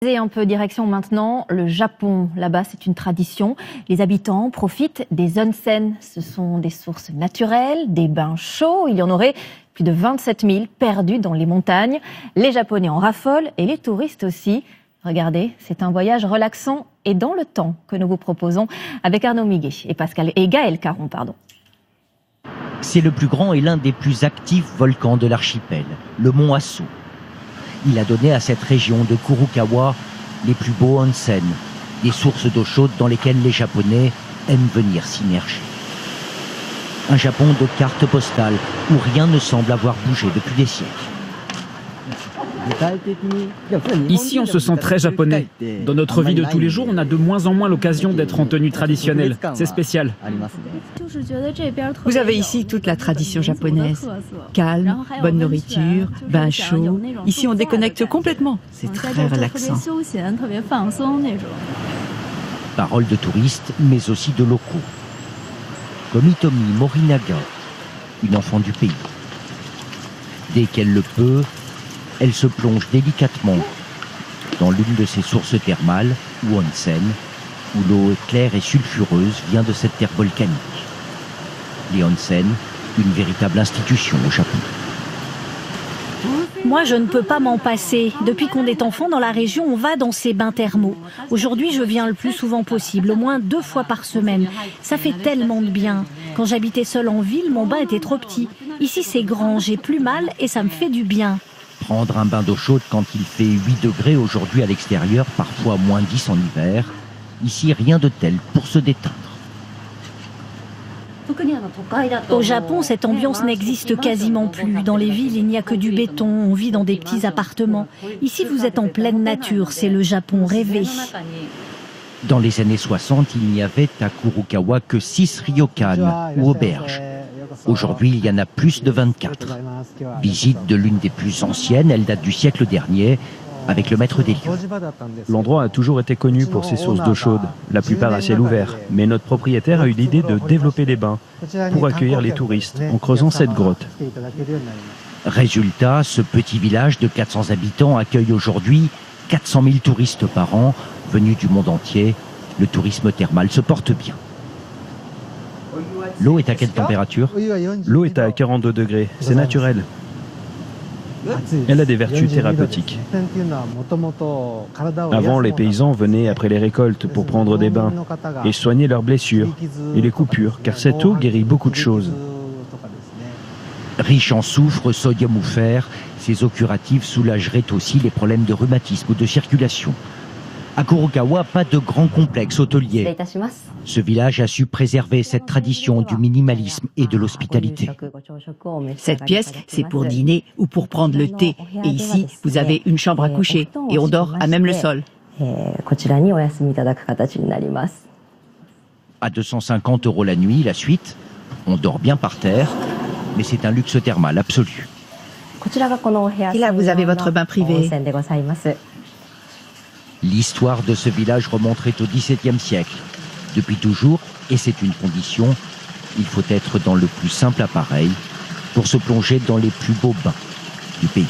Et un peu direction maintenant le Japon. Là-bas, c'est une tradition. Les habitants profitent des onsen. Ce sont des sources naturelles, des bains chauds. Il y en aurait plus de 27 000 perdus dans les montagnes. Les Japonais en raffolent et les touristes aussi. Regardez, c'est un voyage relaxant et dans le temps que nous vous proposons avec Arnaud Miguet et Gaël Caron. C'est le plus grand et l'un des plus actifs volcans de l'archipel, le mont Aso. Il a donné à cette région de Kurokawa les plus beaux onsen, des sources d'eau chaude dans lesquelles les Japonais aiment venir s'immerger. Un Japon de carte postale où rien ne semble avoir bougé depuis des siècles. Ici, on se sent très japonais. Dans notre vie de tous les jours, on a de moins en moins l'occasion d'être en tenue traditionnelle. C'est spécial. Vous avez ici toute la tradition japonaise. Calme, bonne nourriture, bain chaud. Ici, on déconnecte complètement. C'est très relaxant. Paroles de touristes, mais aussi de locaux. Comme Hitomi Morinaga, une enfant du pays. Dès qu'elle le peut, elle se plonge délicatement dans l'une de ces sources thermales, ou onsen, où l'eau est claire et sulfureuse vient de cette terre volcanique. Les onsen, une véritable institution au Japon. Moi, je ne peux pas m'en passer. Depuis qu'on est enfant dans la région, on va dans ces bains thermaux. Aujourd'hui, je viens le plus souvent possible, au moins 2 fois par semaine. Ça fait tellement de bien. Quand j'habitais seule en ville, mon bain était trop petit. Ici, c'est grand, j'ai plus mal et ça me fait du bien. Prendre un bain d'eau chaude quand il fait 8 degrés aujourd'hui à l'extérieur, parfois moins 10 en hiver. Ici, rien de tel pour se détendre. Au Japon, cette ambiance n'existe quasiment plus. Dans les villes, il n'y a que du béton, on vit dans des petits appartements. Ici, vous êtes en pleine nature, c'est le Japon rêvé. Dans les années 60, il n'y avait à Kurokawa que 6 ryokan, ou auberges. Aujourd'hui, il y en a plus de 24. Visite de l'une des plus anciennes, elle date du siècle dernier, avec le maître des lieux. L'endroit a toujours été connu pour ses sources d'eau chaude, la plupart à ciel ouvert. Mais notre propriétaire a eu l'idée de développer des bains pour accueillir les touristes en creusant cette grotte. Résultat, ce petit village de 400 habitants accueille aujourd'hui 400 000 touristes par an, venus du monde entier. Le tourisme thermal se porte bien. L'eau est à quelle température? L'eau est à 42 degrés, c'est naturel. Elle a des vertus thérapeutiques. Avant, les paysans venaient après les récoltes pour prendre des bains et soigner leurs blessures et les coupures, car cette eau guérit beaucoup de choses. Riche en soufre, sodium ou fer, ces eaux curatives soulageraient aussi les problèmes de rhumatisme ou de circulation. À Kurokawa, pas de grand complexe hôtelier. Ce village a su préserver cette tradition du minimalisme et de l'hospitalité. Cette pièce, c'est pour dîner ou pour prendre le thé. Et ici, vous avez une chambre à coucher et on dort à même le sol. À 250 € la nuit, la suite, on dort bien par terre, mais c'est un luxe thermal absolu. Et là, vous avez votre bain privé. L'histoire de ce village remonterait au XVIIe siècle. Depuis toujours, et c'est une condition, il faut être dans le plus simple appareil pour se plonger dans les plus beaux bains du pays.